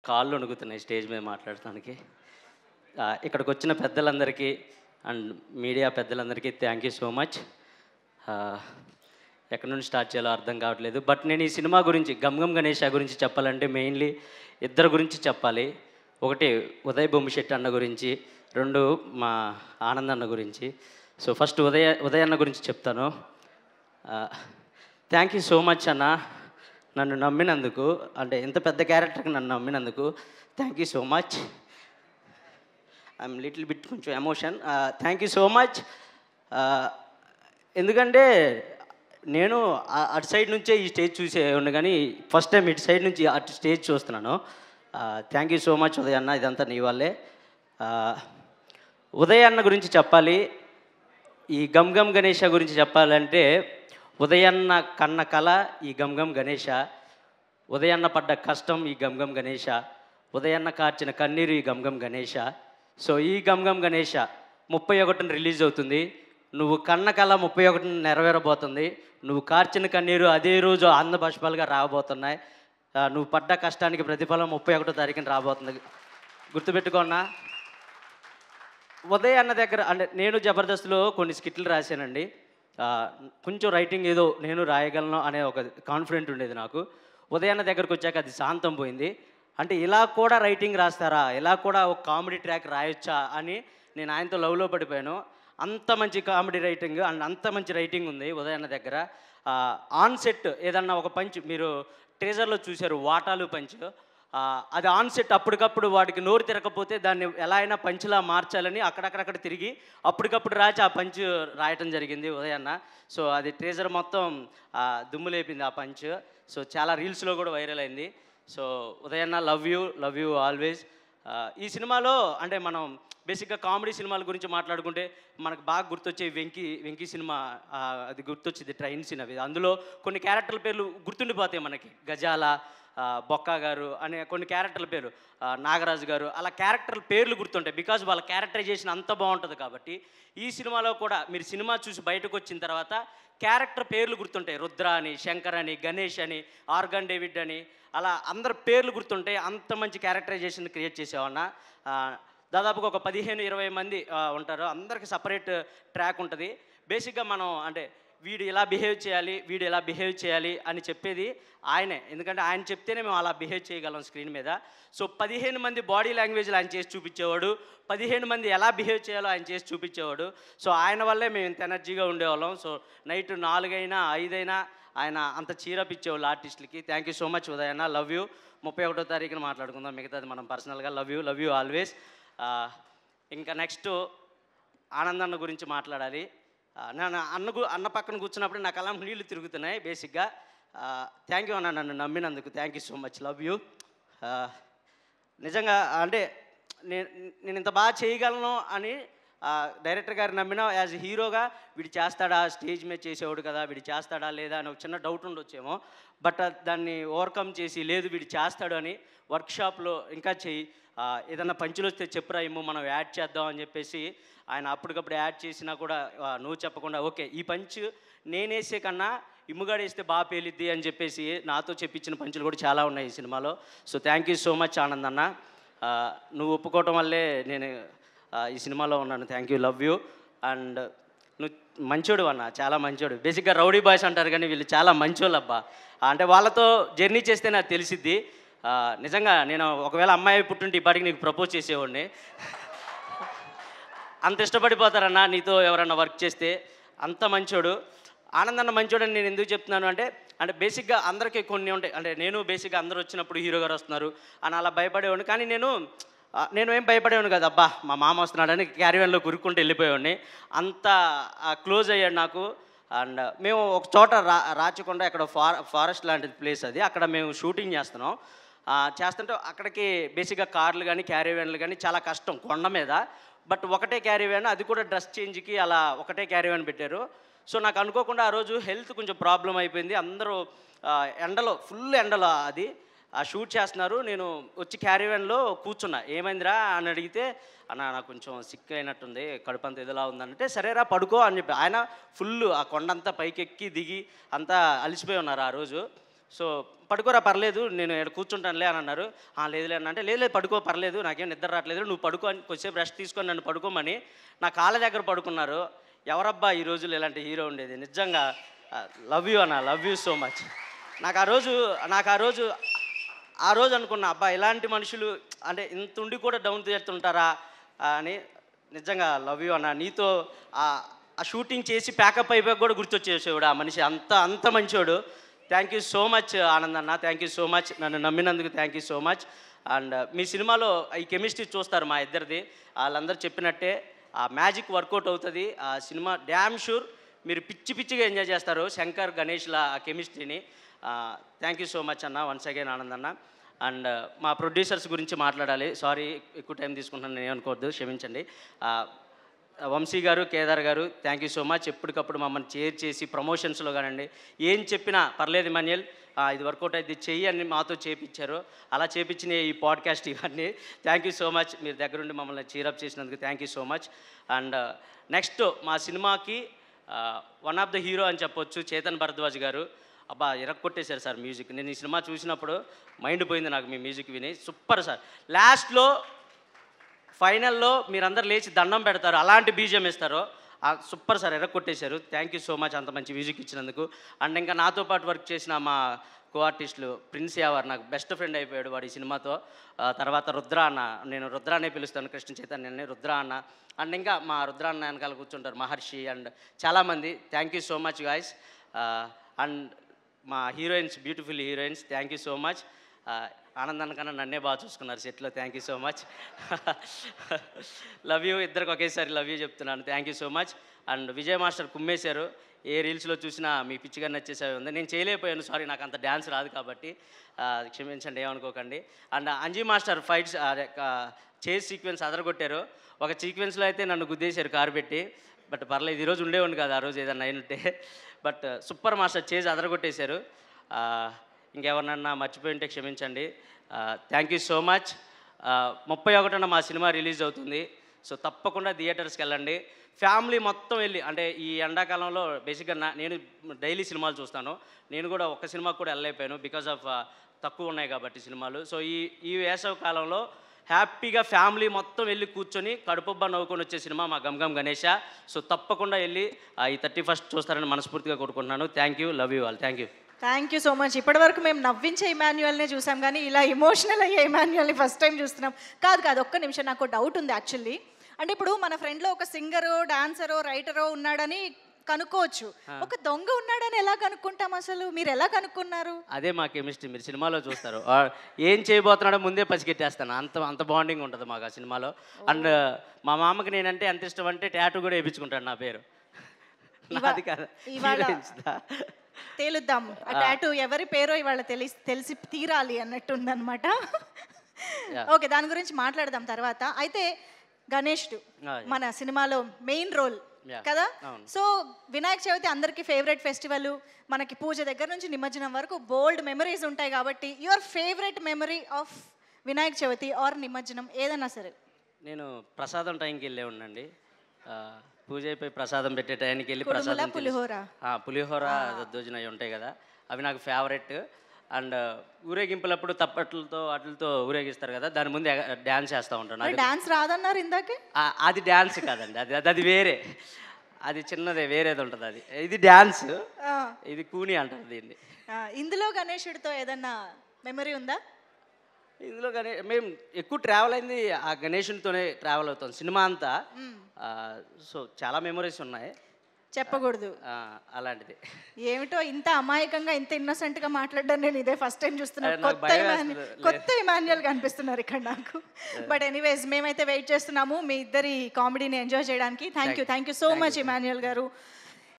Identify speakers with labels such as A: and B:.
A: కాళ్ళు వణుకుతున్నాయి స్టేజ్ మీద మాట్లాడటానికి. ఇక్కడికి వచ్చిన పెద్దలందరికీ అండ్ మీడియా పెద్దలందరికీ థ్యాంక్ యూ సో మచ్. ఎక్కడి నుండి స్టార్ట్ చేయాలో అర్థం కావట్లేదు. బట్ నేను ఈ సినిమా గురించి గమ్ గమ్ గణేష్ గురించి చెప్పాలంటే మెయిన్లీ ఇద్దరు గురించి చెప్పాలి. ఒకటి ఉదయ్ బొమ్మిశెట్టి అన్న గురించి, రెండు మా ఆనంద్ అన్న గురించి. సో ఫస్ట్ ఉదయ్ అన్న గురించి చెప్తాను. థ్యాంక్ యూ సో మచ్ అన్న, నన్ను నమ్మినందుకు, అంటే ఇంత పెద్ద క్యారెక్టర్కి నన్ను నమ్మినందుకు thank you so much. I'm little bit కొంచెం emotion. Thank you so much. ఎందుకంటే నేను అటు సైడ్ నుంచే ఈ స్టేజ్ చూసే ఉండే, కానీ ఫస్ట్ టైం ఇటు సైడ్ నుంచి అటు స్టేజ్ చూస్తున్నాను. Thank you so much Uday అన్న, ఇదంతా నీ వల్లే. ఉదయ్ అన్న గురించి చెప్పాలి, ఈ గమ్ గమ్ గణేష గురించి చెప్పాలంటే ఉదయన్న కన్న కళ ఈ గమ్ గమ్ గణేష, ఉదయన్న పడ్డ కష్టం ఈ గమ్ గమ్ గణేష, ఉదయన్న కార్చిన కన్నీరు ఈ గమ్ గమ్ గణేష. సో ఈ గమ్ గమ్ గణేష 31న రిలీజ్ అవుతుంది. నువ్వు కన్న కళ 31న నెరవేరబోతుంది. నువ్వు కార్చిన కన్నీరు అదే రోజు ఆనంద బాష్పాలుగా రాబోతున్నాయి. నువ్వు పడ్డ కష్టానికి ప్రతిఫలం 31వ తారీఖున రాబోతుంది, గుర్తుపెట్టుకోన్నా. ఉదయ్ అన్న దగ్గర అంటే నేను జబర్దస్త్లో కొన్ని స్కిట్లు రాశానండి. కొంచెం రైటింగ్ ఏదో నేను రాయగలను అనే ఒక కాన్ఫిడెంట్ ఉండేది నాకు. ఉదయ్ అన్న దగ్గరకు వచ్చాక అది శాంతం పోయింది. అంటే ఇలా కూడా రైటింగ్ రాస్తారా, ఇలా కూడా ఒక కామెడీ ట్రాక్ రాయొచ్చా అని నేను ఆయనతో లవ్లో పడిపోయాను. అంత మంచి కామెడీ రైటింగ్ అండ్ అంత మంచి రైటింగ్ ఉంది ఉదయ్ అన్న దగ్గర. ఆన్ సెట్ ఏదన్నా ఒక పంచ్ మీరు ట్రేజర్లో చూశారు, వాటాలు పంచ్, అది ఆన్ సెట్ అప్పటికప్పుడు వాడికి నోరు తిరగకపోతే దాన్ని ఎలా అయినా పంచ్లా మార్చాలని అక్కడక్కడక్కడ తిరిగి అప్పటికప్పుడు రాచి ఆ పంచ్ రాయటం జరిగింది ఉదయ్ అన్న. సో అది ట్రేజర్ మొత్తం దుమ్ము లేపింది ఆ పంచ్. సో చాలా రీల్స్లో కూడా వైరల్ అయింది. సో ఉదయ్ అన్న లవ్ యూ ఆల్వేస్. ఈ సినిమాలో అంటే మనం బేసిక్గా కామెడీ సినిమాల గురించి మాట్లాడుకుంటే మనకు బాగా గుర్తొచ్చే వెంకీ సినిమా, అది గుర్తొచ్చింది, ట్రైన్ సీన్. అవి అందులో కొన్ని క్యారెక్టర్ల పేర్లు గుర్తుండిపోతాయి మనకి, గజాల, బొక్క గారు అనే కొన్ని క్యారెక్టర్ల పేరు, నాగరాజు గారు, అలా క్యారెక్టర్ల పేర్లు గుర్తుంటాయి బికాజ్ వాళ్ళ క్యారెక్టరైజేషన్ అంత బాగుంటుంది. కాబట్టి ఈ సినిమాలో కూడా మీరు సినిమా చూసి బయటకు వచ్చిన తర్వాత క్యారెక్టర్ పేర్లు గుర్తుంటాయి. రుద్ర అని, శంకర్ అని, గణేష్ అని, ఆర్గన్ డేవిడ్ అని, అలా అందరి పేర్లు గుర్తుంటాయి. అంత మంచి క్యారెక్టరైజేషన్ క్రియేట్ చేసేవన్నా. దాదాపుగా ఒక 15-20 మంది ఉంటారు, అందరికి సపరేట్ ట్రాక్ ఉంటుంది. బేసిక్గా మనం అంటే వీడు ఇలా బిహేవ్ చేయాలి అని చెప్పేది ఆయనే, ఎందుకంటే ఆయన చెప్తేనే మేము అలా బిహేవ్ చేయగలం స్క్రీన్ మీద. సో 15 మంది బాడీ లాంగ్వేజ్లు ఆయన చేసి చూపించేవాడు, 15 మంది ఎలా బిహేవ్ చేయాలో ఆయన చేసి చూపించేవాడు. సో ఆయన వల్లే మేము ఇంత ఎనర్జీగా ఉండేవాళ్ళం. సో నైట్ 4 అయినా 5 అయినా ఆయన అంత చీరప్ ఇచ్చేవాళ్ళు ఆర్టిస్టులకి. Thank you so much Uday అన్న, లవ్ యూ. 31వ తారీఖున మాట్లాడుకుందాం మిగతాది మనం పర్సనల్గా. Love you always. ఇంకా నెక్స్ట్ ఆనంద్ అన్న గురించి మాట్లాడాలి. నేను అన్న పక్కన కూర్చున్నప్పుడు నా కళ్ళ నీళ్ళు తిరుగుతున్నాయి బేసిక్గా. థ్యాంక్ యూ అన్న, నన్ను నమ్మినందుకు thank you so much, love you. నిజంగా అంటే నేను ఇంత బాగా చేయగలను అని డైరెక్టర్ గారు నమ్మిన యాజ్ హీరోగా వీడు చేస్తాడా, స్టేజ్ మీద చేసేవాడు కదా, వీడు చేస్తాడా లేదా అని ఒక చిన్న డౌట్ ఉండొచ్చేమో. బట్ దాన్ని ఓవర్కమ్ చేసి లేదు వీడు చేస్తాడు అని వర్క్షాప్లో ఇంకా చెయ్యి, ఏదన్నా పంచులు వస్తే చెప్పురా ఇమ్ము మనం యాడ్ చేద్దాం అని చెప్పేసి ఆయన అప్పటికప్పుడు యాడ్ చేసినా కూడా నువ్వు చెప్పకుండా ఓకే ఈ పంచ్ నేనేసే కన్నా ఇమ్ముగాడు వేస్తే బాగా పేలిద్ది అని చెప్పేసి నాతో చెప్పించిన పంచులు కూడా చాలా ఉన్నాయి ఈ సినిమాలో. So thank you so much Anand అన్న, నువ్వు ఒప్పుకోవటం వల్లే నేను ఈ సినిమాలో ఉన్నాను. Thank you, love you. And నువ్వు మంచోడు అన్న, చాలా మంచోడు. బేసిక్గా రౌడీ బాయ్స్ అంటారు కానీ వీళ్ళు చాలా మంచోళ్ళు అబ్బా. అంటే వాళ్ళతో జర్నీ చేస్తే నాకు తెలిసిద్ది. నిజంగా నేను ఒకవేళ అమ్మాయి పుట్టుంటే ఇప్పటికి నీకు ప్రపోజ్ చేసేవాడిని. అంత ఇష్టపడిపోతారన్నా నీతో ఎవరన్నా వర్క్ చేస్తే, అంత మంచోడు. ఆనందన్న మంచోడని నేను ఎందుకు చెప్తున్నాను అంటే బేసిక్గా అందరికీ కొన్ని ఉంటాయి. అంటే నేను బేసిక్గా అందరూ వచ్చినప్పుడు హీరో గారు వస్తున్నారు అని అలా భయపడేవాడిని, కానీ నేను ఏం భయపడేవాడిని కదా, అబ్బా మా మామ వస్తున్నాడని క్యారీవన్లో కురుక్కుంటూ వెళ్ళిపోయేవాడిని. అంత క్లోజ్ అయ్యాడు నాకు. అండ్ మేము ఒక చోట రాచకొండ, అక్కడ ఫారెస్ట్ లాంటి ప్లేస్ అది, అక్కడ మేము షూటింగ్ చేస్తుంటే అక్కడికి బేసిక్గా కార్లు కానీ క్యారీవన్లు కానీ చాలా కష్టం కొండ మీద. బట్ ఒకటే క్యారీవన్, అది కూడా డ్రెస్ చేంజ్కి అలా ఒకటే క్యారీవన్ పెట్టారు. సో నాకు అనుకోకుండా ఆ రోజు హెల్త్ కొంచెం ప్రాబ్లం అయిపోయింది. అందరూ ఎండలో, ఫుల్ ఎండలో అది షూట్ చేస్తున్నారు. నేను వచ్చి క్యారీవన్లో కూర్చున్నా, ఏమైందిరా అని అడిగితే అన్న నాకు కొంచెం సిక్ అయినట్టుంది, కడుపు అంతా ఎదులా ఉందంటే సరేరా పడుకో అని చెప్పి ఆయన ఫుల్ ఆ కొండంతా పైకి ఎక్కి దిగి అంతా అలిసిపోయి ఉన్నారు ఆ రోజు. సో పడుకోరా పర్లేదు నేను ఇక్కడ కూర్చుంటానులే అని అన్నారు. లేదులే అన్న అంటే లేదు పడుకో పర్లేదు నాకేం నిద్ర రావట్లేదు నువ్వు పడుకో అని కొద్దిసేపు రెస్ట్ తీసుకొని నన్ను పడుకోమని నా కాళ్ళ దగ్గర పడుకున్నారు. ఎవరబ్బా ఈ రోజులు ఇలాంటి హీరో ఉండేది. నిజంగా లవ్ యూ అన్న, లవ్ యూ సో మచ్. నాకు ఆ రోజు అనుకున్నా అబ్బా ఇలాంటి మనుషులు అంటే ఇంత ఉండి కూడా డౌన్ చేస్తుంటారా అని. నిజంగా లవ్ యూ అన్న. నీతో ఆ షూటింగ్ చేసి ప్యాకప్ అయిపోయి కూడా గుర్తొచ్చేసేవాడు ఆ మనిషి, అంత మంచోడు. Thank you so much Anand అన్న, థ్యాంక్ యూ సో మచ్, నన్ను నమ్మినందుకు thank you so much. And మీ సినిమాలో ఈ కెమిస్ట్రీ చూస్తారు మా ఇద్దరిది. వాళ్ళందరూ చెప్పినట్టే ఆ మ్యాజిక్ వర్కౌట్ అవుతుంది. ఆ సినిమా డ్యామ్ షూర్ మీరు పిచ్చిగా ఎంజాయ్ చేస్తారు శంకర్ గణేష్ల ఆ కెమిస్ట్రీని. థ్యాంక్ యూ సో మచ్ అన్న, వన్స్ అగైన్ ఆనంద్ అన్న. అండ్ మా ప్రొడ్యూసర్స్ గురించి మాట్లాడాలి. సారీ ఎక్కువ టైం తీసుకుంటాను, నేను అనుకోవద్దు, క్షమించండి. వంశీ గారు, కేదార్ గారు, థ్యాంక్ యూ సో మచ్. ఎప్పటికప్పుడు మమ్మల్ని చేర్ చేసి ప్రమోషన్స్లో కానండి ఏం చెప్పినా పర్లేదు ఇమాన్యుయల్ ఇది వర్కౌట్ అయితే చెయ్యి అని మాతో చేపించారు. అలా చేపించిన ఈ పాడ్కాస్ట్ ఇవన్నీ థ్యాంక్ యూ సో మచ్. మీరు దగ్గరుండి మమ్మల్ని చీరప్ చేసినందుకు thank you so much. And next మా సినిమాకి వన్ ఆఫ్ ద హీరో అని చెప్పొచ్చు చేతన్ భరద్వాజ్ గారు. అబ్బా ఇరక్కొట్టేశారు సార్ మ్యూజిక్. నేను ఈ సినిమా చూసినప్పుడు మైండ్ పోయింది నాకు మీ మ్యూజిక్ విని. Super sir. లాస్ట్లో ఫైనల్లో మీరందరూ లేచి దండం పెడతారు, అలాంటి బీజియం ఇస్తారు. సూపర్ సార్, ఎర్రకొట్టేశారు. థ్యాంక్ యూ సో మచ్ అంత మంచి మ్యూజిక్ ఇచ్చినందుకు. అండ్ ఇంకా నాతో పాటు వర్క్ చేసిన మా కో ఆర్టిస్టులు ప్రిన్స్ యావర్ నాకు బెస్ట్ ఫ్రెండ్ అయిపోయాడు వాడు ఈ సినిమాతో. తర్వాత రుద్ర అన్న, నేను రుద్ర అనే పిలుస్తాను, కృష్ణ చైతన్యని రుద్ర అన్న. అండ్ ఇంకా మా రుద్ర అన్న వెనకాల కూర్చుంటారు మహర్షి అండ్ చాలామంది. Thank you so much guys. And మా heroines, beautiful heroines, thank you so much. ఆనందాన్ని కన్నా నన్నే బాగా చూసుకున్నారు సెట్లో. Thank you so much. Love you, ఇద్దరికి ఒకేసారి లవ్ యూ చెప్తున్నాను. Thank you so much. And Vijay master కుమ్మేశారు. ఏ రీల్స్లో చూసినా మీ పిచ్చిగా నచ్చేసేవి ఉంది. నేను చేయలేకపోయాను, సారీ, నాకు అంత డ్యాన్స్ రాదు కాబట్టి క్షమించండి, ఏమనుకోకండి. And Anji master fights chase sequence అదరగొట్టారు. ఒక సీక్వెన్స్లో అయితే నన్ను గుద్దేశారు కారు పెట్టి, బట్ పర్లేదు ఈరోజు ఉండేవాడిని కాదు, ఆ రోజు ఏదన్నా అయినట్టే. బట్ సూపర్ మాస్టర్ చేజ్ అదరగొట్టేశారు. ఇంకెవరినన్నా మర్చిపోయి ఉంటే క్షమించండి. Thank you so much. 31న మా సినిమా రిలీజ్ అవుతుంది. సో తప్పకుండా థియేటర్స్కి వెళ్ళండి. ఫ్యామిలీ మొత్తం వెళ్ళి, అంటే ఈ ఎండాకాలంలో బేసిక్గా నేను డైలీ సినిమాలు చూస్తాను. నేను కూడా ఒక్క సినిమాకి కూడా వెళ్ళలేకపోయాను బికాజ్ ఆఫ్ తక్కువ ఉన్నాయి కాబట్టి సినిమాలు. సో ఈ వేసవి కాలంలో హ్యాపీగా ఫ్యామిలీ మొత్తం వెళ్ళి కూర్చొని కడుపుబ్బా నవ్వుకొని వచ్చే సినిమా మా గమ్ గణేష. సో తప్పకుండా వెళ్ళి ఈ 31st చూస్తారని మనస్ఫూర్తిగా కోరుకుంటున్నాను. Thank you, love you all. Thank you.
B: Thank you so much. ఇప్పటివరకు మేము నవ్వించే ఇమాన్యుయల్నే చూసాం కానీ ఇలా ఎమోషనల్ అయ్యే ఇమాన్యుయల్ని ఫస్ట్ టైం చూస్తున్నాం. కాదు ఒక్క నిమిషం, నాకు డౌట్ ఉంది యాక్చువల్లీ. అంటే ఇప్పుడు మన ఫ్రెండ్లో ఒక సింగరో, డాన్సరో, రైటరో ఉన్నాడని కనుక్కోవచ్చు, ఒక దొంగ ఉన్నాడని ఎలా కనుక్కుంటాం అసలు? మీరు ఎలా కనుక్కున్నారు?
A: అదే మా కెమిస్ట్రీ, మీరు సినిమాలో చూస్తారు. ఏం చేయబోతున్నాడో ముందే పసిగెట్టేస్తాను, అంత బాండింగ్ ఉంటుంది మాకు ఆ సినిమాలో. అండ్ మా మామకి నేనంటే ఎంత ఇష్టం అంటే టాటూ కూడా వేయించుకుంటాడు నా పేరు. నాది కాదు,
B: తేలుద్దాం ఆ టాటూ ఎవరి పేరో ఇవాళ తెలిసి తీరాలి అన్నట్టుందనమాట. ఓకే, దాని గురించి మాట్లాడదాం తర్వాత. అయితే గణేష్డు మన సినిమాలో మెయిన్ రోల్ కదా. సో వినాయక చవితి అందరికీ ఫేవరెట్ ఫెస్టివల్. మనకి పూజ దగ్గర నుంచి నిమజ్జనం వరకు బోల్డ్ మెమరీస్ ఉంటాయి కాబట్టి your favourite memory of Vinayaka Chavithi or నిమజ్జనం ఏదన్నా సరే.
A: నేను ప్రసాదం టైంకి వెళ్ళే ఉండండి. పూజ అయిపోయి ప్రసాదం పెట్టే టైంకి వెళ్ళి ప్రసాదం, పులిహోర దద్దోజన అవి ఉంటాయి కదా, అవి నాకు ఫేవరెట్. అండ్ ఊరేగింపులప్పుడు తప్పట్లతో వాటితో ఊరేగిస్తారు కదా, దాని ముందు డ్యాన్స్ చేస్తూ ఉంటాను.
B: డాన్స్ రాదన్నారు ఇందాకే.
A: అది డ్యాన్స్ కాదండి, అది వేరే, అది చిన్నదే, వేరేది ఉంటుంది. అది ఇది డ్యాన్స్, ఇది కూని అంటారు దీన్ని.
B: ఇందులో గణేశుడితో ఏదన్నా మెమరీ ఉందా?
A: ఇందులో మేము ఎక్కువ ట్రావెల్ అయింది ఆ గణేషునితోనే ట్రావెల్ అవుతాం సినిమా అంతా. సో చాలా మెమరీస్ ఉన్నాయి,
B: చెప్పకూడదు
A: అలాంటిది.
B: ఏమిటో ఇంత అమాయకంగా ఇంత ఇన్నోసెంట్గా మాట్లాడడం నేను ఇదే ఫస్ట్ టైం చూస్తున్నాను. కొత్త ఇమాన్యుయల్ కనిపిస్తున్నారు ఇక్కడ నాకు. బట్ ఎనీవేస్ మేమైతే వెయిట్ చేస్తున్నాము మీ ఇద్దరి కామెడీని ఎంజాయ్ చేయడానికి. Thank you so much Emmanuel గారు.